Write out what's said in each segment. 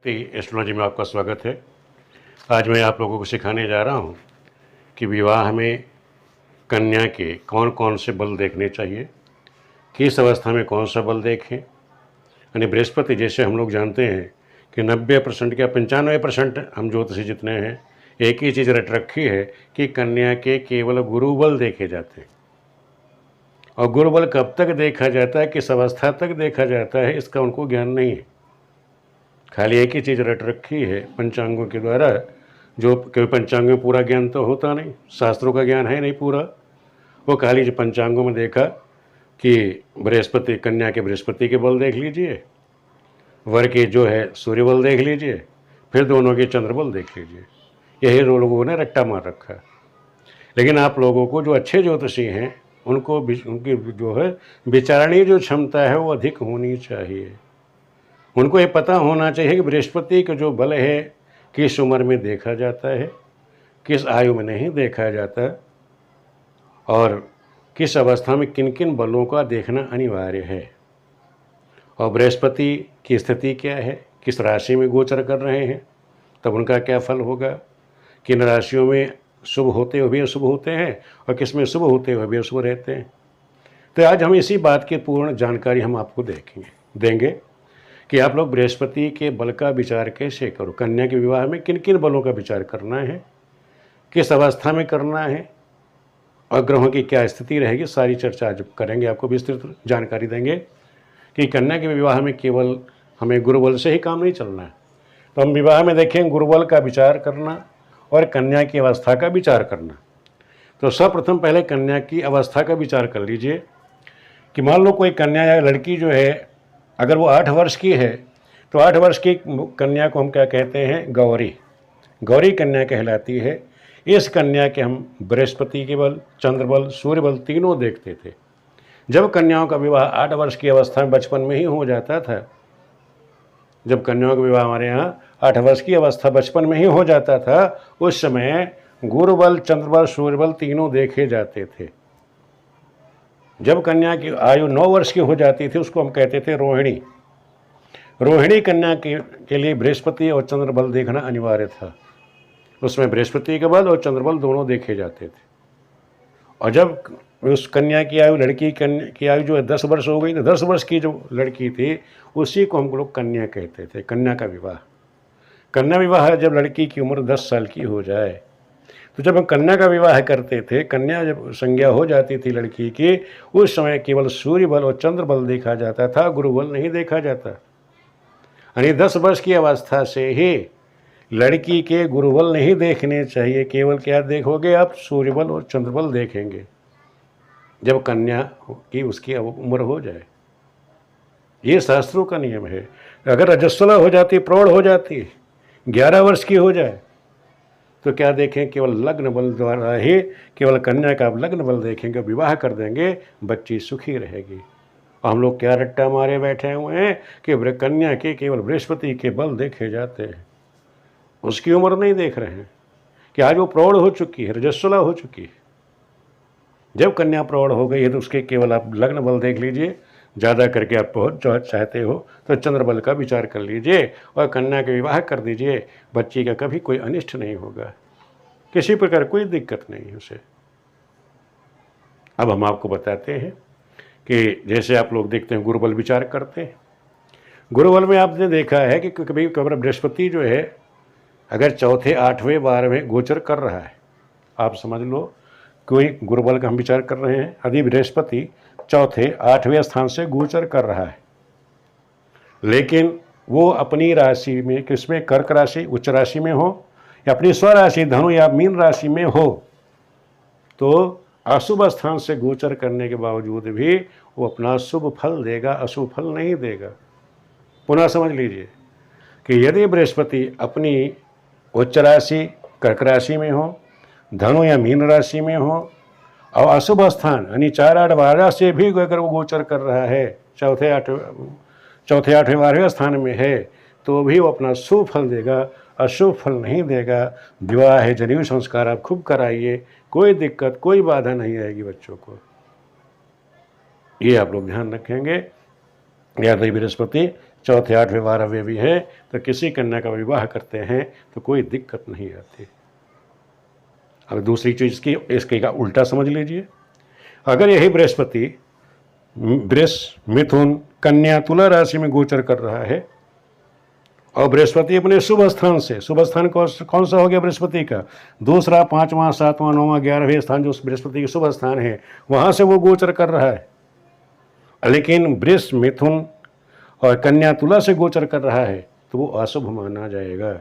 Astrology में आपका स्वागत है। आज मैं आप लोगों को सिखाने जा रहा हूँ कि विवाह में कन्या के कौन कौन से बल देखने चाहिए, किस अवस्था में कौन सा बल देखें। यानी बृहस्पति, जैसे हम लोग जानते हैं कि 90% या 95% हम ज्योतिषी जितने हैं एक ही चीज़ रट रखी है कि कन्या के केवल गुरु बल देखे जाते हैं। और गुरु बल कब तक देखा जाता है, किस अवस्था तक देखा जाता है, इसका उनको ज्ञान नहीं है। खाली एक ही चीज़ रट रखी है पंचांगों के द्वारा, जो क्योंकि पंचांगों में पूरा ज्ञान तो होता नहीं, शास्त्रों का ज्ञान है नहीं पूरा। वो खाली जो पंचांगों में देखा कि बृहस्पति, कन्या के बृहस्पति के बल देख लीजिए, वर के जो है सूर्य बल देख लीजिए, फिर दोनों के चंद्र बल देख लीजिए। यही लोगों ने रट्टा मार रखा है। लेकिन आप लोगों को जो अच्छे ज्योतिषी हैं उनको उनकी जो है विचारणीय जो क्षमता है वो अधिक होनी चाहिए। उनको ये पता होना चाहिए कि बृहस्पति का जो बल है किस उम्र में देखा जाता है, किस आयु में नहीं देखा जाता, और किस अवस्था में किन किन बलों का देखना अनिवार्य है। और बृहस्पति की स्थिति क्या है, किस राशि में गोचर कर रहे हैं, तब उनका क्या फल होगा। किन राशियों में शुभ होते हुए भी अशुभ होते हैं और किस में शुभ होते हुए भी अशुभ रहते हैं। तो आज हम इसी बात की पूर्ण जानकारी हम आपको देंगे कि आप लोग बृहस्पति के बल का विचार कैसे करो, कन्या के विवाह में किन किन बलों का विचार करना है, किस अवस्था में करना है, और ग्रहों की क्या स्थिति रहेगी। सारी चर्चा आज करेंगे, आपको विस्तृत जानकारी देंगे कि कन्या के विवाह में केवल हमें गुरुबल से ही काम नहीं चलना है। तो हम विवाह में देखें गुरुबल का विचार करना और कन्या की अवस्था का विचार करना। तो सर्वप्रथम पहले कन्या की अवस्था का विचार कर लीजिए कि मान लो कोई कन्या या लड़की जो है, अगर वो 8 वर्ष की है तो 8 वर्ष की कन्या को हम क्या कहते हैं, गौरी। गौरी कन्या कहलाती है। इस कन्या के हम बृहस्पति के बल, चंद्र बल, सूर्य बल तीनों देखते थे। जब कन्याओं का विवाह 8 वर्ष की अवस्था में बचपन में ही हो जाता था, जब कन्याओं का विवाह हमारे यहाँ 8 वर्ष की अवस्था बचपन में ही हो जाता था, उस समय गुरु बल, चंद्र बल, सूर्य बल तीनों देखे जाते थे। जब कन्या की आयु 9 वर्ष की हो जाती थी उसको हम कहते थे रोहिणी। रोहिणी कन्या के लिए बृहस्पति और चंद्र बल देखना अनिवार्य था। उसमें बृहस्पति के बल और चंद्र बल दोनों देखे जाते थे। और जब उस कन्या की आयु, लड़की की आयु जो है 10 वर्ष हो गई, तो 10 वर्ष की जो लड़की थी उसी को हम लोग कन्या कहते थे, कन्या का विवाह। कन्या विवाह जब लड़की की उम्र 10 साल की हो जाए, तो जब हम कन्या का विवाह करते थे, कन्या जब संज्ञा हो जाती थी लड़की की, उस समय केवल सूर्य बल और चंद्र बल देखा जाता था, गुरु बल नहीं देखा जाता। यानी 10 वर्ष की अवस्था से ही लड़की के गुरु बल नहीं देखने चाहिए, केवल क्या देखोगे आप, सूर्य बल और चंद्र बल देखेंगे जब कन्या की उसकी उम्र हो जाए। ये शास्त्रों का नियम है। अगर रजस्वला हो जाती, प्रौढ़ हो जाती, 11 वर्ष की हो जाए, तो क्या देखें, केवल लग्न बल द्वारा ही, केवल कन्या का आप लग्न बल देखेंगे, विवाह कर देंगे, बच्ची सुखी रहेगी। और हम लोग क्या रट्टा मारे बैठे हुए हैं कि कन्या के केवल बृहस्पति के बल देखे जाते हैं, उसकी उम्र नहीं देख रहे हैं कि आज वो प्रौढ़ हो चुकी है, रजस्वला हो चुकी है। जब कन्या प्रौढ़ हो गई है तो उसके केवल आप लग्न बल देख लीजिए। ज़्यादा करके आप पहुँच चाहते हो तो चंद्र बल का विचार कर लीजिए और कन्या के विवाह कर दीजिए। बच्ची का कभी कोई अनिष्ट नहीं होगा, किसी प्रकार कोई दिक्कत नहीं है उसे। अब हम आपको बताते हैं कि जैसे आप लोग देखते हैं गुरुबल विचार करते हैं। गुरुबल में आपने देखा है कि कभी कभी बृहस्पति जो है अगर चौथे, 8वें, 12वें गोचर कर रहा है, आप समझ लो कोई गुरुबल का हम विचार कर रहे हैं, यदि बृहस्पति चौथे, 8वें स्थान से गोचर कर रहा है, लेकिन वो अपनी राशि में, किसमें, कर्क राशि, उच्च राशि में हो, या अपनी स्वराशि धनु या मीन राशि में हो, तो अशुभ स्थान से गोचर करने के बावजूद भी वो अपना शुभ फल देगा, अशुभ फल नहीं देगा। पुनः समझ लीजिए कि यदि बृहस्पति अपनी उच्च राशि कर्क राशि में हो, धनु या मीन राशि में हो, और अशुभ स्थान यानी 4, 8, 12 से भी अगर वो गोचर कर रहा है, चौथे, 8वें, 12वें स्थान में है, तो भी वो अपना शुभ फल देगा, अशुभ फल नहीं देगा। विवाह है, जनेऊ संस्कार आप खूब कराइए, कोई दिक्कत, कोई बाधा नहीं आएगी बच्चों को। ये आप लोग ध्यान रखेंगे। या तो बृहस्पति चौथे 8वें 12वें भी हैं, तो किसी कन्या का विवाह करते हैं तो कोई दिक्कत नहीं आती। अब दूसरी चीज़ की इसके का उल्टा समझ लीजिए, अगर यही बृहस्पति वृष, मिथुन, कन्या, तुला राशि में गोचर कर रहा है और बृहस्पति अपने शुभ स्थान से, शुभ स्थान कौन सा हो गया बृहस्पति का, दूसरा, 5वां, 7वां, 9वां, 11वें स्थान जो बृहस्पति के शुभ स्थान है वहाँ से वो गोचर कर रहा है। लेकिन वृष, मिथुन और कन्या, तुला से गोचर कर रहा है तो वो अशुभ माना जाएगा।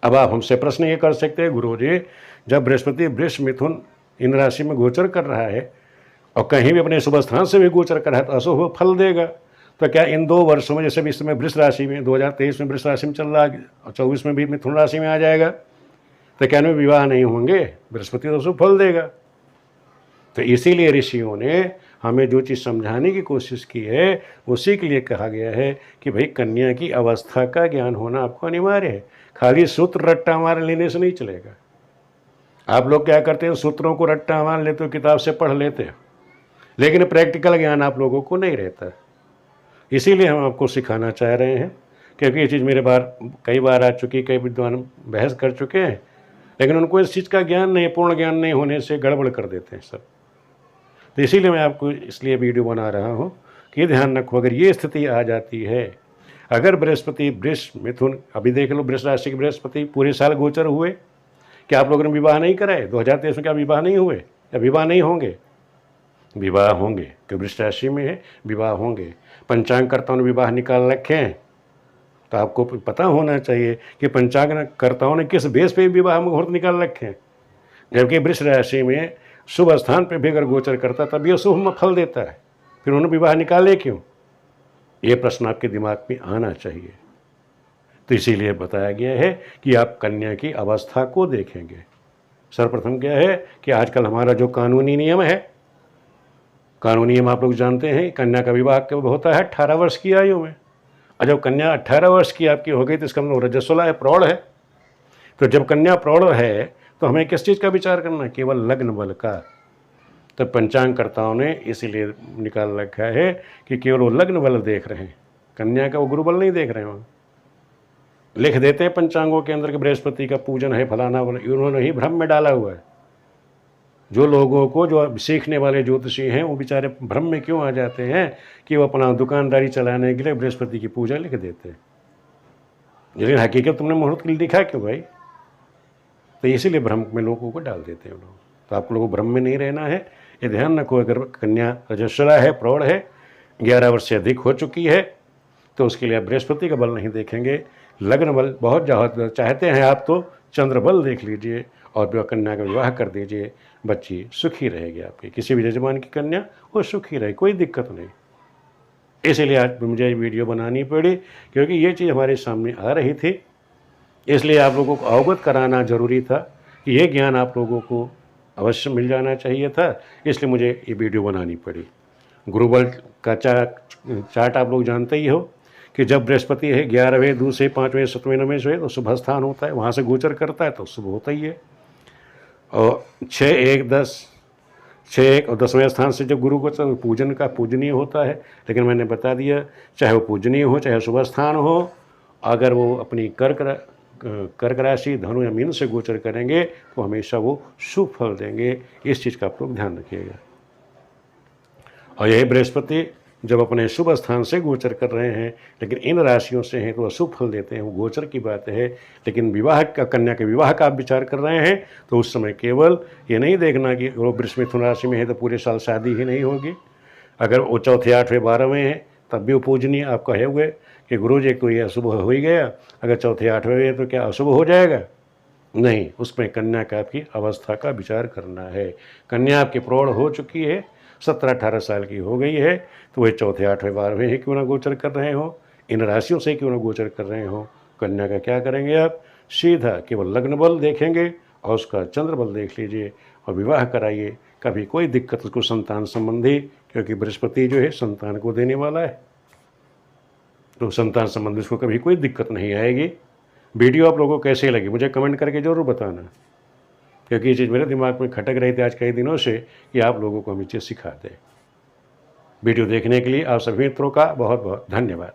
अब आप हमसे प्रश्न ये कर सकते हैं, गुरुजी जब बृहस्पति वृष, मिथुन इन राशि में गोचर कर रहा है और कहीं भी अपने शुभ स्थान से भी गोचर कर रहा है तो अशुभ फल देगा। तो क्या इन 2 वर्षों में, जैसे भी इस समय वृष राशि में 2023 में वृष राशि में चल रहा है और 24 में भी मिथुन राशि में आ जाएगा, तो क्या इनमें विवाह नहीं होंगे? बृहस्पति तो अशुभ फल देगा। तो इसीलिए ऋषियों ने हमें जो चीज़ समझाने की कोशिश की है उसी के लिए कहा गया है कि भाई कन्या की अवस्था का ज्ञान होना आपको अनिवार्य है। खाली सूत्र रट्टा मार लेने से नहीं चलेगा। आप लोग क्या करते हैं, सूत्रों को रट्टा मार लेते हो, किताब से पढ़ लेते हो, लेकिन प्रैक्टिकल ज्ञान आप लोगों को नहीं रहता। इसीलिए हम आपको सिखाना चाह रहे हैं, क्योंकि ये चीज़ मेरे कई बार आ चुकी, कई विद्वान बहस कर चुके हैं, लेकिन उनको इस चीज़ का ज्ञान नहीं, पूर्ण ज्ञान नहीं होने से गड़बड़ कर देते हैं सब। तो इसीलिए मैं आपको इसलिए वीडियो बना रहा हूँ कि ध्यान रखो, अगर ये स्थिति आ जाती है, अगर बृहस्पति वृष, मिथुन, अभी देख लो वृष राशि के बृहस्पति पूरे साल गोचर हुए, क्या आप लोगों ने विवाह नहीं कराए? 2023 में क्या विवाह नहीं हुए या विवाह नहीं होंगे? विवाह होंगे, क्योंकि वृष राशि में है, विवाह होंगे। पंचांगकर्ताओं ने विवाह निकाल रखे हैं, तो आपको पता होना चाहिए कि पंचांगकर्ताओं ने किस बेस पे विवाह मुहूर्त निकाल रखे हैं। जबकि वृष राशि में शुभ स्थान पे भी अगर गोचर करता तब ये शुभ फल देता है, फिर उन्होंने विवाह निकाले क्यों? ये प्रश्न आपके दिमाग में आना चाहिए। तो इसीलिए बताया गया है कि आप कन्या की अवस्था को देखेंगे। सर्वप्रथम क्या है कि आजकल हमारा जो कानूनी नियम है, कानूनी नियम आप लोग जानते हैं, कन्या का विवाह कब होता है? 18 वर्ष की आयु में। और जब कन्या 18 वर्ष की आपकी हो गई तो इसका मतलब रजस्वला है, प्रौढ़ है। तो जब कन्या प्रौढ़ है तो हमें किस चीज़ का विचार करना है? केवल लग्न बल का। तो पंचांगकर्ताओं ने इसीलिए निकाल रखा है कि केवल वो लग्न बल देख रहे हैं, कन्या का वो गुरु बल नहीं देख रहे हैं। वहाँ लिख देते हैं पंचांगों के अंदर कि बृहस्पति का पूजन है, फलाना बल, उन्होंने ही भ्रम में डाला हुआ है। जो लोगों को, जो सीखने वाले ज्योतिषी हैं, वो बेचारे भ्रम में क्यों आ जाते हैं कि वो अपना दुकानदारी चलाने के लिए बृहस्पति की पूजा लिख देते हैं, लेकिन हकीकत तुमने मुहूर्त लिखा क्यों भाई? तो इसीलिए भ्रम में लोगों को डाल देते हैं लोग। तो आप लोगों को भ्रम में नहीं रहना है, ये ध्यान रखो। अगर कन्या रजस्वला है, प्रौढ़ है, 11 वर्ष से अधिक हो चुकी है, तो उसके लिए आप बृहस्पति का बल नहीं देखेंगे, लग्न बल बहुत ज़्यादा चाहते हैं आप तो चंद्र बल देख लीजिए और कन्या का विवाह कर दीजिए। बच्ची सुखी रहेगी, आपकी किसी भी यजमान की कन्या वो सुखी रहे, कोई दिक्कत नहीं। इसीलिए आज मुझे ये वीडियो बनानी पड़ी, क्योंकि ये चीज़ हमारे सामने आ रही थी, इसलिए आप लोगों को अवगत कराना जरूरी था कि ये ज्ञान आप लोगों को अवश्य मिल जाना चाहिए था, इसलिए मुझे ये वीडियो बनानी पड़ी। गुरुबल का चार्ट आप लोग जानते ही हो कि जब बृहस्पति है 11वें, दूसरे, 5वें, 7वें, 9वें से तो शुभ स्थान होता है, वहाँ से गोचर करता है तो शुभ होता ही है। और 6, 1, 10, 6, 1 और 10वें स्थान से जब गुरु गोचर पूजन का पूजनीय होता है। लेकिन मैंने बता दिया, चाहे वो पूजनीय हो, चाहे शुभ स्थान हो, अगर वो अपनी कर्क राशि, धनु या मीन से गोचर करेंगे तो हमेशा वो शुभ फल देंगे। इस चीज़ का आप लोग ध्यान रखिएगा। और यही बृहस्पति जब अपने शुभ स्थान से गोचर कर रहे हैं, लेकिन इन राशियों से हैं तो अशुभ फल देते हैं, वो गोचर की बात है। लेकिन विवाह का, कन्या के विवाह का आप विचार कर रहे हैं तो उस समय केवल ये नहीं देखना कि वो वृष मिथुन राशि में है तो पूरे साल शादी ही नहीं होगी। अगर वो चौथे, 8वें, 12वें हैं तब भी वो पूजनीय। आप कहे हुए कि गुरुजी एक तो ये अशुभ हो ही गया, अगर चौथे 8वें है तो क्या अशुभ हो जाएगा? नहीं, उसमें कन्या का आपकी अवस्था का विचार करना है। कन्या आपकी प्रौढ़ हो चुकी है, 17-18 साल की हो गई है, तो वह चौथे, 8वें, 12वें ही क्यों ना गोचर कर रहे हो, इन राशियों से क्यों ना गोचर कर रहे हो, कन्या का क्या करेंगे आप? सीधा केवल लग्न बल देखेंगे और उसका चंद्र बल देख लीजिए और विवाह कराइए। कभी कोई दिक्कत उसको संतान संबंधी, क्योंकि बृहस्पति जो है संतान को देने वाला है, तो संतान संबंधी उसको कभी कोई दिक्कत नहीं आएगी। वीडियो आप लोगों को कैसे लगी मुझे कमेंट करके ज़रूर बताना, क्योंकि ये चीज़ मेरे दिमाग में खटक रही थी आज कई दिनों से कि आप लोगों को हम ये चीज़ सिखा दें। वीडियो देखने के लिए आप सभी मित्रों का बहुत बहुत धन्यवाद।